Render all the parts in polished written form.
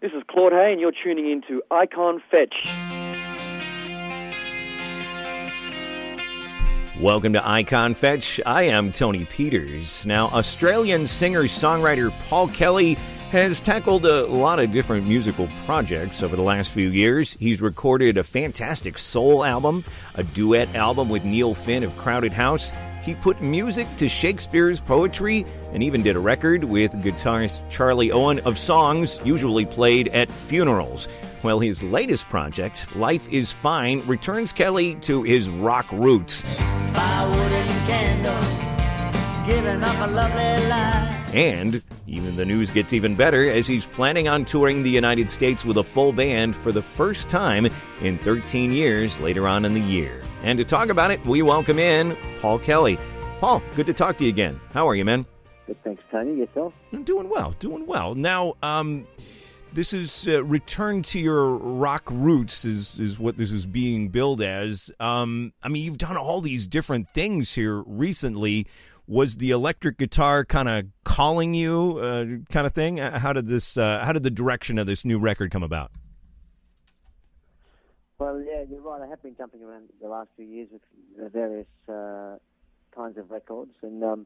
This is Claude Hay, and you're tuning in to Icon Fetch. Welcome to Icon Fetch. I am Tony Peters. Now, Australian singer-songwriter Paul Kelly has tackled a lot of different musical projects over the last few years. He's recorded a fantastic soul album, a duet album with Neil Finn of Crowded House. He put music to Shakespeare's poetry and even did a record with guitarist Charlie Owen of songs usually played at funerals. Well, his latest project, Life is Fine, returns Kelly to his rock roots. Firewood and candles, giving up a lovely life. And even the news gets even better as he's planning on touring the United States with a full band for the first time in 13 years later on in the year. And to talk about it, we welcome in Paul Kelly. Paul, good to talk to you again. How are you, man? Good, thanks, Tony. Yourself? I'm doing well. Now, this is return to your rock roots is what this is being billed as. I mean, you've done all these different things here recently. Was the electric guitar kind of calling you, kind of thing? How did the direction of this new record come about? Well, yeah, you're right. I have been jumping around the last few years with various kinds of records, and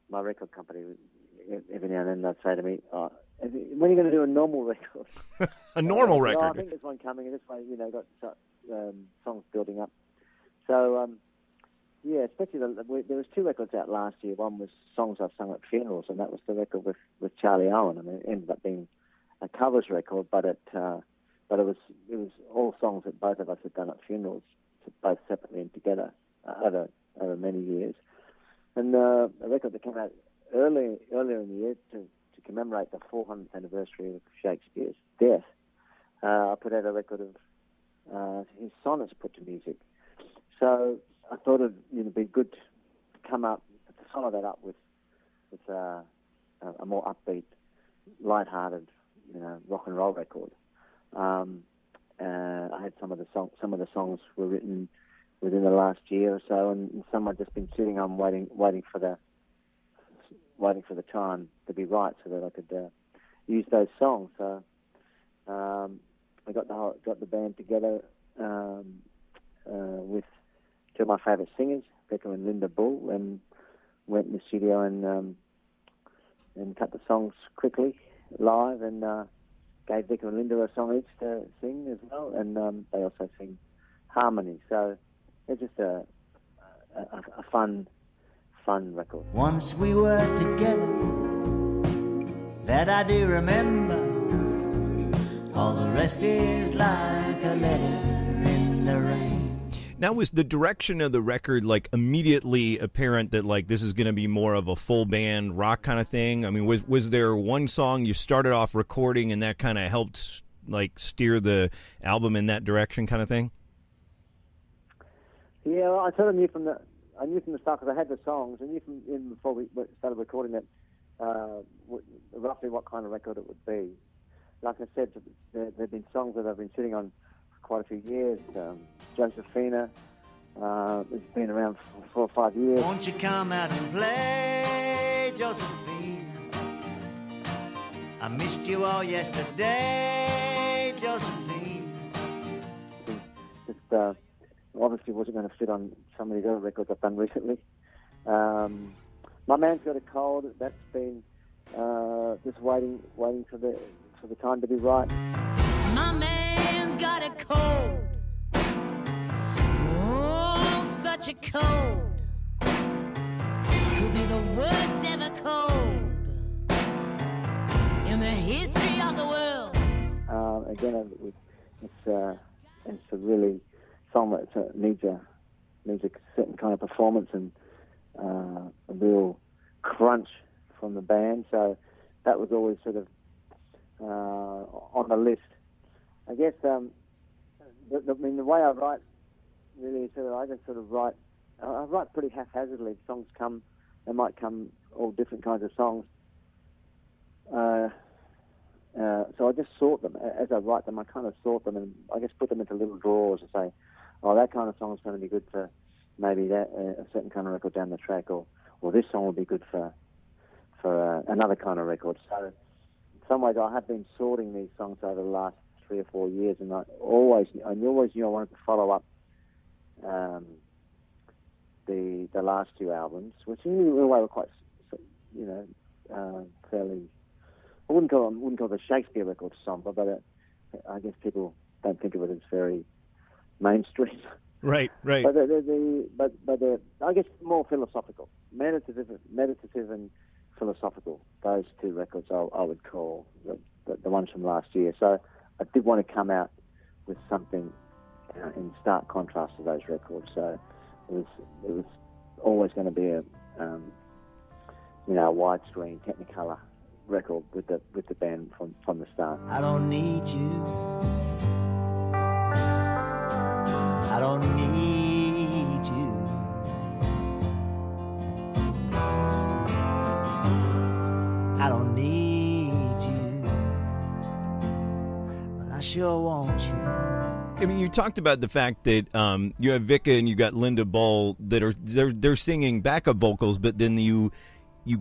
my record company, every now and then they'd say to me, "Oh, when are you going to do a normal record?" A normal record? I think there's one coming, and this way, got songs building up. So, yeah, especially there was two records out last year. One was songs I've sung at funerals, and that was the record with Charlie Owen. I mean, it ended up being a covers record, but it was all songs that both of us had done at funerals, both separately and together over many years. And a record that came out earlier in the year to commemorate the 400th anniversary of Shakespeare's death, I put out a record of his sonnets put to music. So I thought it'd be good to come up to follow that up with a more upbeat, light-hearted, rock and roll record. I had some of the songs were written within the last year or so, and some I've just been sitting on waiting for the time to be right so that I could use those songs. So I got the band together with two of my favourite singers, Becca and Linda Bull, and went in the studio and cut the songs quickly live, and gave Becca and Linda a song each to sing as well, and they also sing harmony. So it's just a fun record. Once we were together, that I do remember. All the rest is like a letter in the rain. Now, was the direction of the record like immediately apparent that like this is going to be more of a full band rock kind of thing? I mean, was there one song you started off recording and that kind of helped like steer the album in that direction kind of thing? Yeah, well, I sort of knew from the start because I had the songs. I knew from even before we started recording that roughly what kind of record it would be. Like I said, there've been songs that I've been sitting on quite a few years. Josephina, it's been around for 4 or 5 years. Won't you come out and play, Josephina? I missed you all yesterday, Josephine. Just obviously wasn't going to fit on some of these other records I've done recently. My Man's Got a Cold. That's been just waiting for the time to be right. My man's got a cold. Oh, such a cold. Could be the worst ever cold in the history of the world. Again, it's a really song that needs a certain kind of performance and a real crunch from the band. So that was always sort of on the list. I guess the way I write really is I just sort of write. I write pretty haphazardly. Songs come, they might come all different kinds of songs. So I just sort them as I write them. I kind of sort them and I just put them into little drawers and say, "Oh, that kind of song is going to be good for maybe that a certain kind of record down the track," or this song will be good for another kind of record. So some ways I have been sorting these songs over the last 3 or 4 years, and I always knew I wanted to follow up the last 2 albums, which in a way were quite, fairly. I wouldn't call the Shakespeare record somber, but I guess people don't think of it as very mainstream. Right. But they're I guess more philosophical, meditative and philosophical. Those 2 records I would call the ones from last year. So I did want to come out with something in stark contrast to those records. So it was always going to be a widescreen Technicolor record with the band from the start. I don't need you. I don't need you. I don't need you. But I sure want you. I mean, you talked about the fact that you have Vika and you got Linda Bull that are they're singing backup vocals, but then you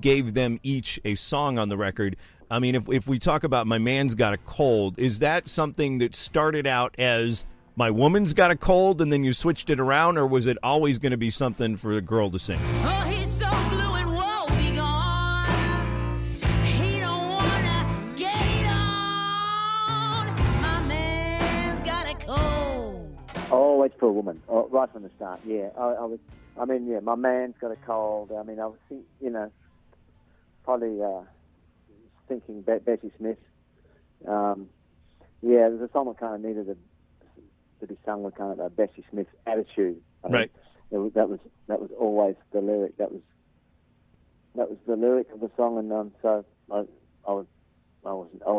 gave them each a song on the record. I mean, if we talk about My Man's Got a Cold, is that something that started out as My Woman's Got a Cold and then you switched it around, or was it always going to be something for a girl to sing? Oh, he's so blue and woe begone. He don't wanna get it on. My man's got a cold. Always for a woman, right from the start. Yeah, My Man's Got a Cold. I mean, I was probably thinking Bessie Smith. There's a song that kind of needed to be sung with kind of a Bessie Smith attitude. Right. That was always the lyric. That was the lyric of the song, and so I was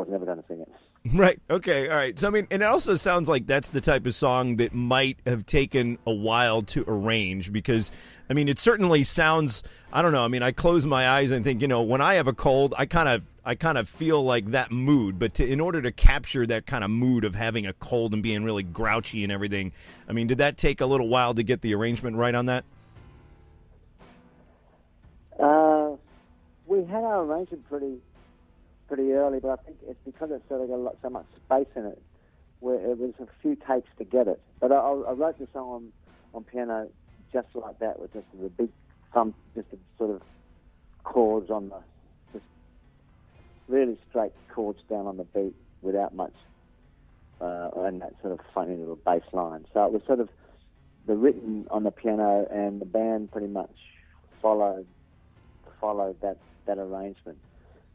never going to sing it. Right. Okay. All right. So, I mean, and it also sounds like that's the type of song that might have taken a while to arrange because, I mean, it certainly sounds, I don't know. I mean, I close my eyes and think, when I have a cold, I kind of feel like that mood. But in order to capture that kind of mood of having a cold and being really grouchy and everything, I mean, did that take a little while to get the arrangement right on that? We had our arrangement pretty early, but I think it's because it's sort of got so much space in it, where it was a few takes to get it. But I wrote the song on piano just like that, with just the big thump, just the sort of chords on just really straight chords down on the beat without much, and that sort of funny little bass line. So it was sort of the written on the piano, and the band pretty much followed that arrangement.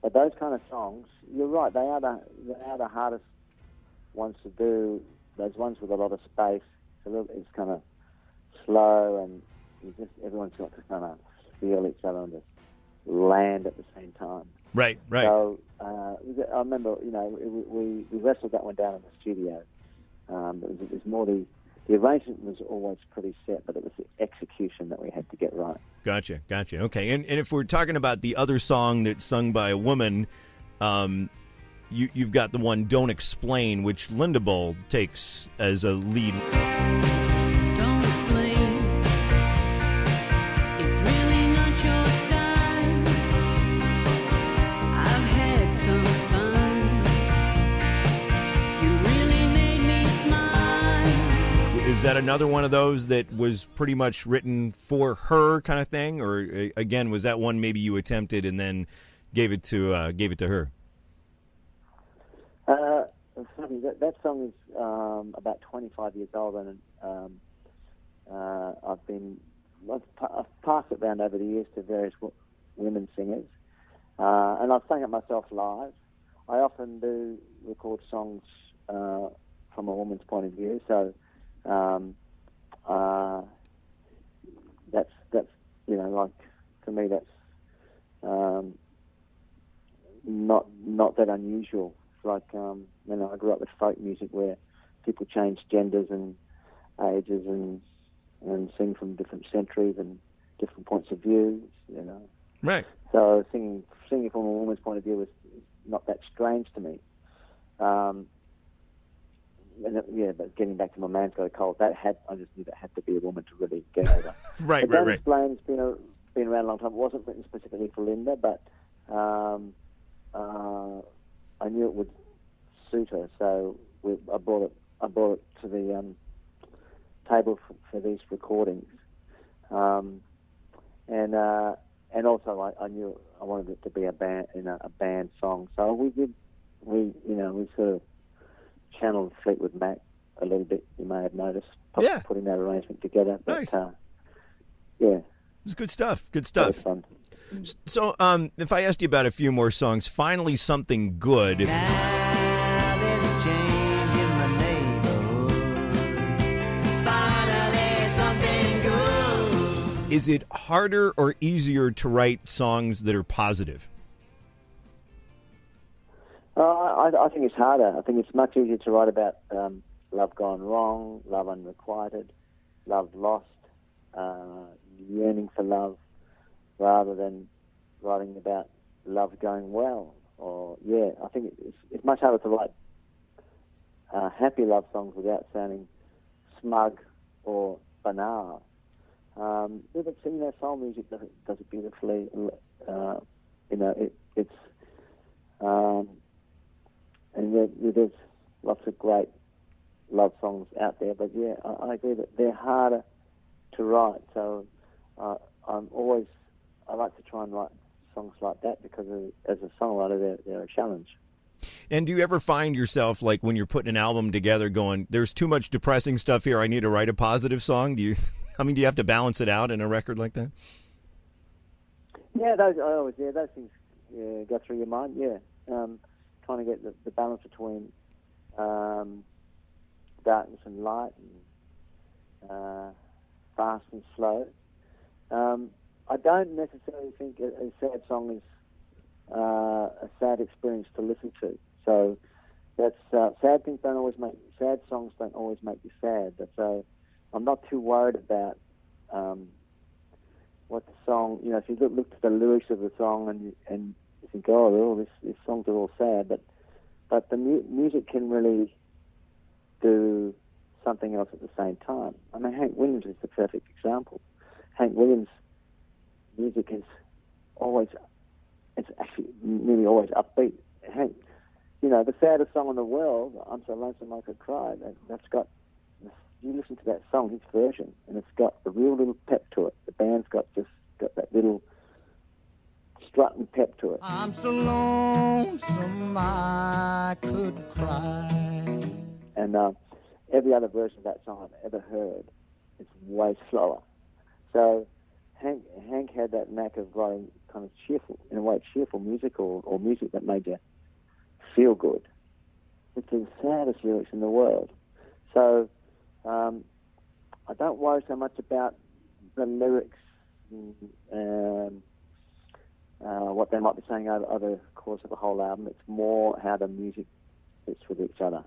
But those kind of songs, you're right, they are the hardest ones to do. Those ones with a lot of space, it's kind of slow, and everyone's got to kind of feel each other and just land at the same time. Right. So I remember, we wrestled that one down in the studio. It was more the arrangement was always pretty set, but it was the execution that we had to get right. Gotcha. Okay, and if we're talking about the other song that's sung by a woman, you've got the one "Don't Explain," which Linda Bull takes as a lead. Don't explain. It's really not your style. I've had some fun. You really made me smile. Is that another one of those that was pretty much written for her kind of thing, or again was that one maybe you attempted and then gave it to her? That song is about 25 years old, and I've passed it around over the years to various women singers, and I've sung it myself live. I often do record songs from a woman's point of view, so that's like, to me that's not that unusual. It's like I grew up with folk music where people change genders and ages and sing from different centuries and different points of view. Right. So singing from a woman's point of view is not that strange to me. But getting back to My Man's Got a Cold, I just knew that had to be a woman to really get over. Right. Don't Explain's been around a long time. It wasn't written specifically for Linda, but I knew it would suit her, so I brought it to the table for these recordings, and also I knew I wanted it to be a band song. So we sort of channeled Fleetwood Mac a little bit. You may have noticed, putting that arrangement together. But, nice. Yeah, it's good stuff. Good stuff. Fun. So, if I asked you about a few more songs, finally something good. Now there's a change in my neighborhood. Finally something good. Is it harder or easier to write songs that are positive? I think it's harder. I think it's much easier to write about love gone wrong, love unrequited, love lost, yearning for love, rather than writing about love going well. I think it's much harder to write happy love songs without sounding smug or banal. But soul music does it beautifully. And there's lots of great love songs out there. But yeah, I agree that they're harder to write. So I like to try and write songs like that because as a songwriter, they're a challenge. And do you ever find yourself, like when you're putting an album together, going, there's too much depressing stuff here, I need to write a positive song? Do you have to balance it out in a record like that? Yeah, those things go through your mind, yeah. Trying to get the balance between darkness and light and fast and slow. I don't necessarily think a sad song is a sad experience to listen to. So that's sad songs don't always make you sad. So I'm not too worried about what the song. If you look at the lyrics of the song and you think, these songs are all sad, but the music can really do something else at the same time. I mean, Hank Williams is the perfect example. Hank Williams' music it's actually nearly always upbeat. Hank, the saddest song in the world, I'm So Lonesome I Could Cry, that's got, you listen to that song, his version, and it's got a real little pep to it. The band's got that little strut and pep to it. I'm so lonesome I could cry. And every other version of that song I've ever heard, it's way slower. So Hank had that knack of writing kind of cheerful music or music that made you feel good. It's the saddest lyrics in the world. So I don't worry so much about the lyrics and what they might be saying over the course of the whole album. It's more how the music fits with each other.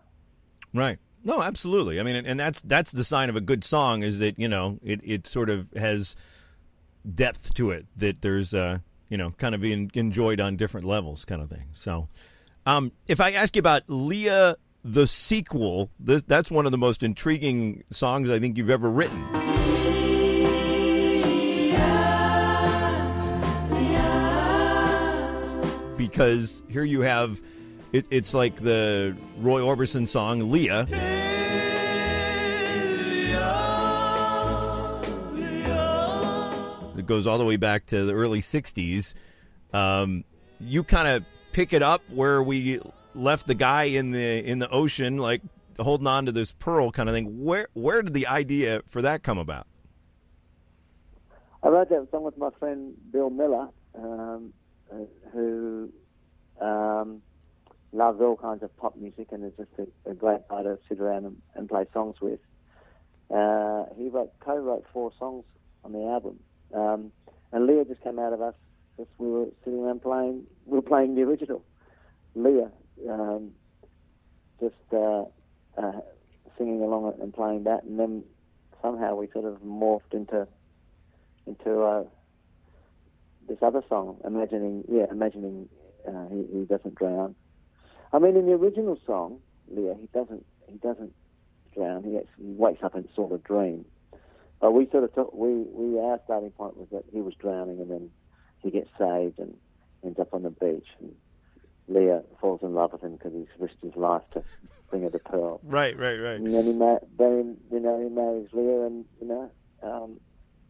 Right. No, absolutely. I mean, and that's the sign of a good song is that, it sort of has depth to it, that there's, kind of being enjoyed on different levels kind of thing. So if I ask you about Leah The Sequel, that's one of the most intriguing songs I think you've ever written. Because here you have, it's like the Roy Orbison song, Leah. It goes all the way back to the early 60s. You kind of pick it up where we left the guy in the ocean, like holding on to this pearl kind of thing. Where did the idea for that come about? I wrote that song with my friend Bill Miller, who loves all kinds of pop music and is just a great guy to sit around and play songs with. He co-wrote 4 songs on the album, and Leah just came out of us as we were sitting around playing. We were playing the original. Leah, just singing along and playing that, and then somehow we sort of morphed into this other song, imagining he doesn't drown. I mean, in the original song, Leah, he doesn't drown. He actually wakes up in sort of dream. But we sort of thought our starting point was that he was drowning, and then he gets saved and ends up on the beach. And Leah falls in love with him because he's risked his life to bring her to Pearl. Right. And then he marries Leah, and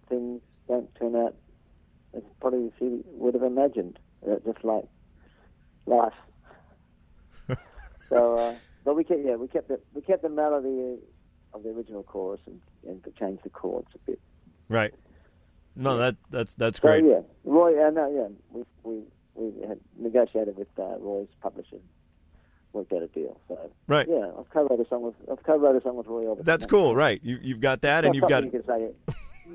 things don't turn out as probably as he would have imagined. Just like life. So, but we kept the melody of the original chorus and changed the chords a bit. Right. No, that's So great. yeah, Roy. We had negotiated with Roy's publisher, worked out a deal. So Right. yeah, I've co-wrote a song with Roy Orbison. That's cool. Right. You've got that, and you've got.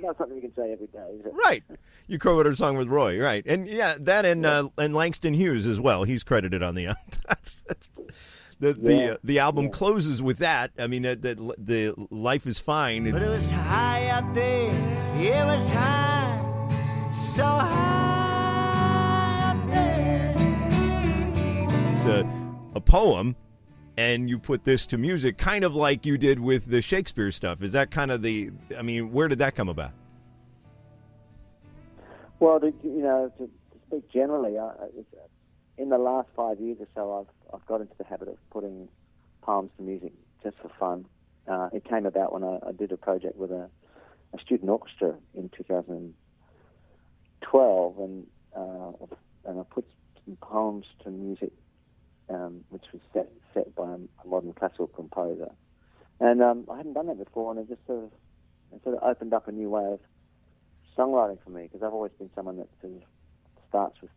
Not something you can say every day, is it? Right. You co-wrote a song with Roy, right? And yeah, that and Langston Hughes as well. He's credited on the the album closes with that. I mean, the Life Is Fine. But it was high up there. It was high, so high up there. It's a poem, and you put this to music, kind of like you did with the Shakespeare stuff. Is that kind of where did that come about? Well, to speak generally, in the last 5 years or so, I've got into the habit of putting poems to music just for fun. It came about when I did a project with a student orchestra in 2012, and I put some poems to music, which was set by a modern classical composer. And I hadn't done that before, and it just sort of opened up a new way of songwriting for me, because I've always been someone that sort of starts with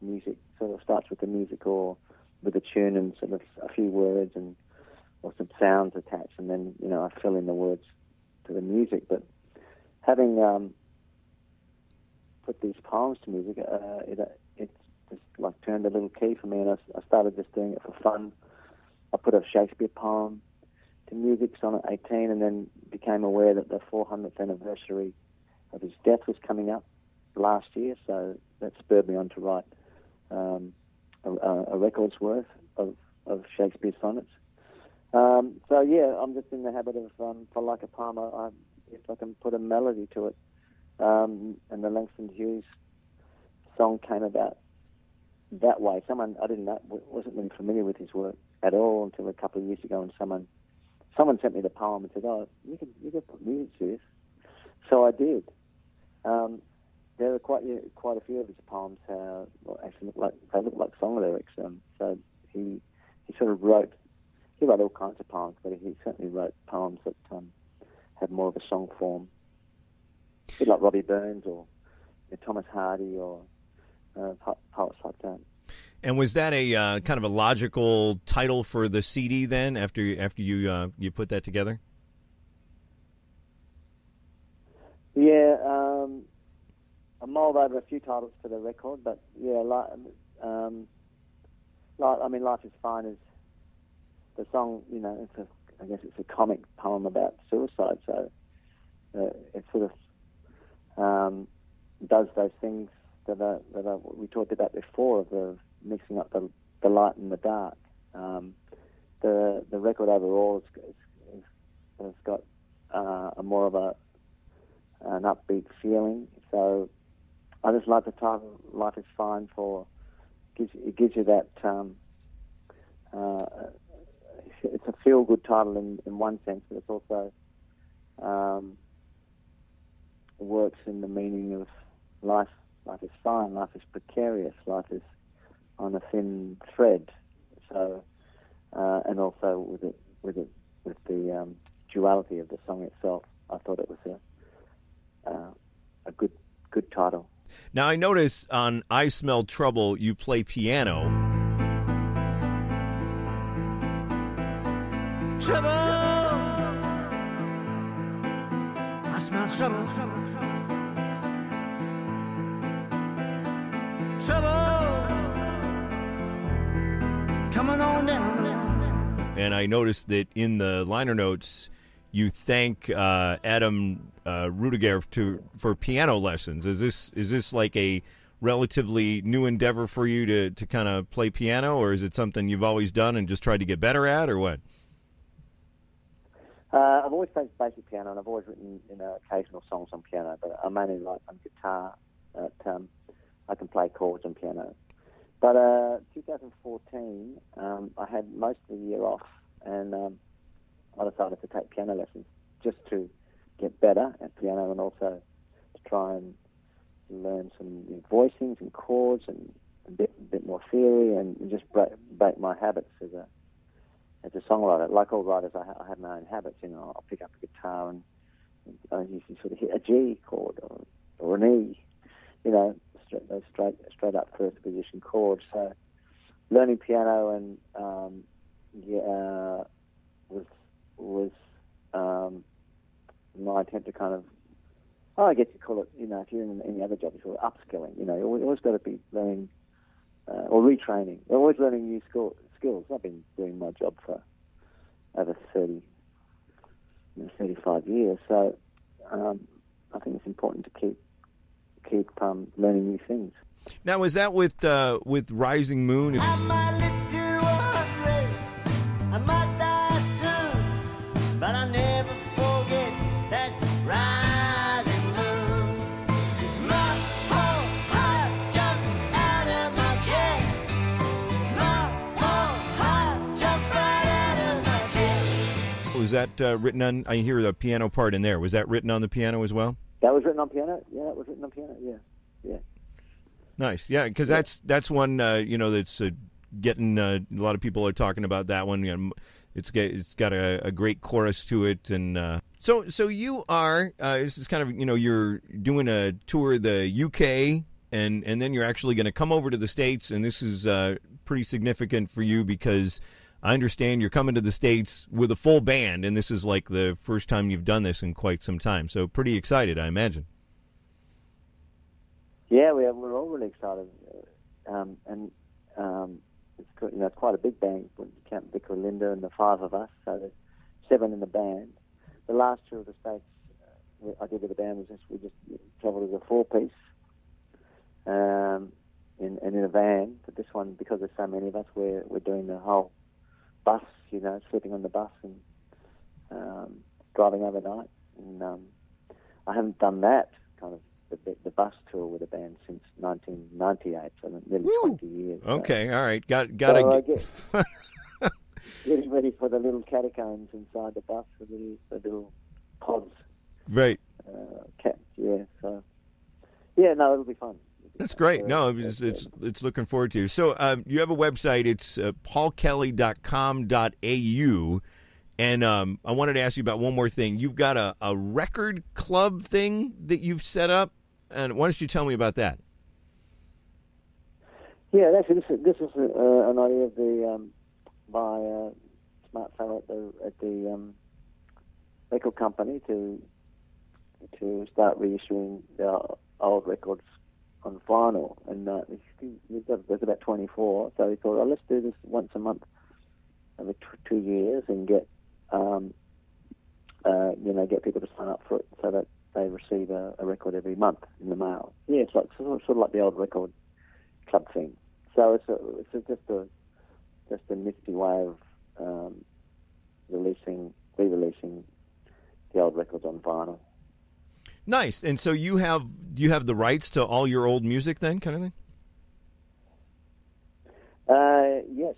the music or with a tune and sort of a few words or some sounds attached, and then I fill in the words to the music. But having put these poems to music, it just like turned a little key for me, and I started just doing it for fun. I put a Shakespeare poem to music, Sonnet 18, and then became aware that the 400th anniversary of his death was coming up last year, so that spurred me on to write a record's worth of Shakespeare sonnets. So yeah, I'm just in the habit of, for like a poem, if I can put a melody to it, and the Langston Hughes song came about that way. Wasn't really familiar with his work at all until a couple of years ago, and someone sent me the poem and said, "Oh, you can put music to this." So I did. There are quite a few of his poems actually look like song lyrics. So he sort of wrote all kinds of poems, but he certainly wrote poems that had more of a song form, a bit like Robbie Burns or Thomas Hardy or poets like that. And was that a kind of a logical title for the CD then? After you put that together? Yeah, I mulled over a few titles for the record, but yeah, Life Is Fine is the song. I guess it's a comic poem about suicide, so it sort of does those things that we talked about before, of the mixing up the light and the dark. The record overall has got a more of an upbeat feeling. So I just like the title "Life Is Fine" it gives you that. It's a feel-good title in one sense, but it's also works in the meaning of life. Life is fine. Life is precarious. Life is on a thin thread. So, and also with the duality of the song itself, I thought it was a good title. Now I notice on "I Smell Trouble" you play piano. Trouble, I smell trouble. Trouble, coming on down. And I noticed that in the liner notes you thank Adam Rudiger for piano lessons. Is this like a relatively new endeavor for you to kind of play piano, or is it something you've always done and just tried to get better at, or what? I've always played basic piano, and I've always written occasional songs on piano, but I mainly write on guitar. I can play chords on piano. But 2014, I had most of the year off, and I decided to take piano lessons just to get better at piano and also to try and learn some voicings and chords and a bit more theory and just break my habits as a songwriter. Like all writers, I have my own habits. I'll pick up a guitar and I usually sort of hit a G chord or an E. Straight up first position chords. So learning piano and was my attempt to kind of, I guess you call it, if you're in any other job, you call it upskilling. You always got to be learning or retraining. You're always learning new skills. I've been doing my job for over 35 years. So I think it's important to keep learning new things. Now, was that with Rising Moon? I might live to 100, I might die soon, but I never forget that rising moon. 'Cause my whole heart jumped out of my chest. My whole heart jumped right out of my chest. Was that written on? I hear the piano part in there. Was that written on the piano as well? That was written on piano? Yeah, that was written on piano, yeah. Nice, yeah, because that's one that's getting a lot of people are talking about that one. It's got a great chorus to it, and so you are this is kind of you're doing a tour of the UK, and then you're actually going to come over to the States, and this is pretty significant for you because I understand you're coming to the States with a full band, and this is like the first time you've done this in quite some time. So pretty excited, I imagine. Yeah, we're all really excited, it's quite a big band. When you count Vic and Linda and the 5 of us, so there's 7 in the band. The last tour of the States I did with the band was we just travelled as a 4-piece, in a van. But this one, because there's so many of us, we're doing the whole bus, sleeping on the bus and driving overnight. And I haven't done that kind of the bus tour with a band since 1998, so nearly 20 years. Okay, all right, got to getting ready for the little catacombs inside the bus, the little pods. Right. So it'll be fun. That's great. No, it's looking forward to. So you have a website. It's paulkelly.com.au. And I wanted to ask you about one more thing. You've got a record club thing that you've set up, and why don't you tell me about that? Yeah, actually, this is an idea of by a smart fellow at the record company to start reissuing the old records on vinyl, and there's about 24. So he thought, let's do this once a month every 2 years and get people to sign up for it so that they receive a record every month in the mail. Yeah, it's like sort of like the old record club thing. So it's just a nifty way of re-releasing the old records on vinyl. Nice. And so do you have the rights to all your old music then, kind of thing? Yes.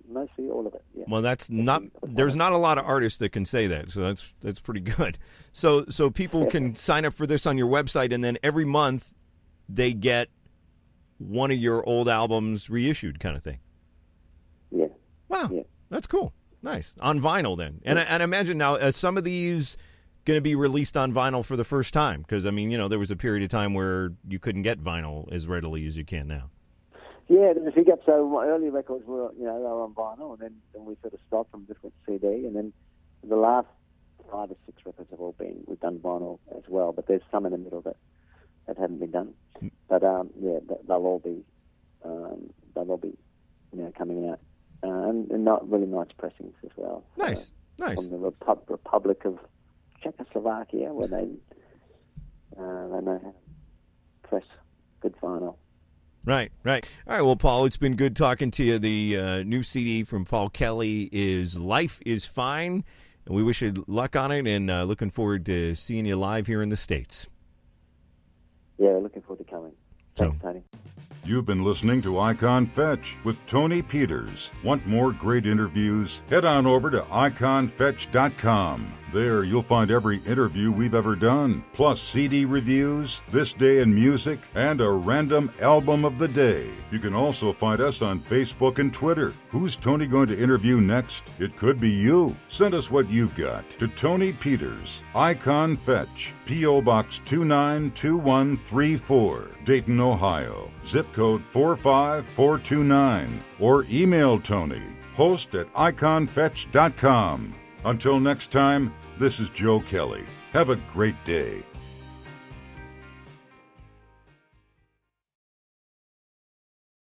Mostly all of it. Yeah. Well, there's not a lot of artists that can say that, so that's pretty good. So people can sign up for this on your website, and then every month they get one of your old albums reissued, kind of thing. Yeah. Wow. Yeah. That's cool. Nice. On vinyl then. And I imagine now some of these going to be released on vinyl for the first time, because there was a period of time where you couldn't get vinyl as readily as you can now. Yeah, there's a few gaps. So my early records were, they were on vinyl, and then we sort of stopped and just went CD, and then the last 5 or 6 records we've done vinyl as well, but there's some in the middle that haven't been done. But they'll all be coming out, and not really nice pressings as well. Nice. From the Republic of Czechoslovakia, where they know how to press good vinyl. Right. All right, well, Paul, it's been good talking to you. The new CD from Paul Kelly is Life is Fine, and we wish you luck on it, and looking forward to seeing you live here in the States. Yeah, looking forward to coming. So. Thanks, Tony. You've been listening to Icon Fetch with Tony Peters. Want more great interviews? Head on over to iconfetch.com. There you'll find every interview we've ever done, plus CD reviews, This Day in Music, and a random album of the day. You can also find us on Facebook and Twitter. Who's Tony going to interview next? It could be you. Send us what you've got to Tony Peters, Icon Fetch, P.O. Box 292134, Dayton, Ohio, zip code 45429, or email Tony, host@iconfetch.com. Until next time, this is Joe Kelly. Have a great day.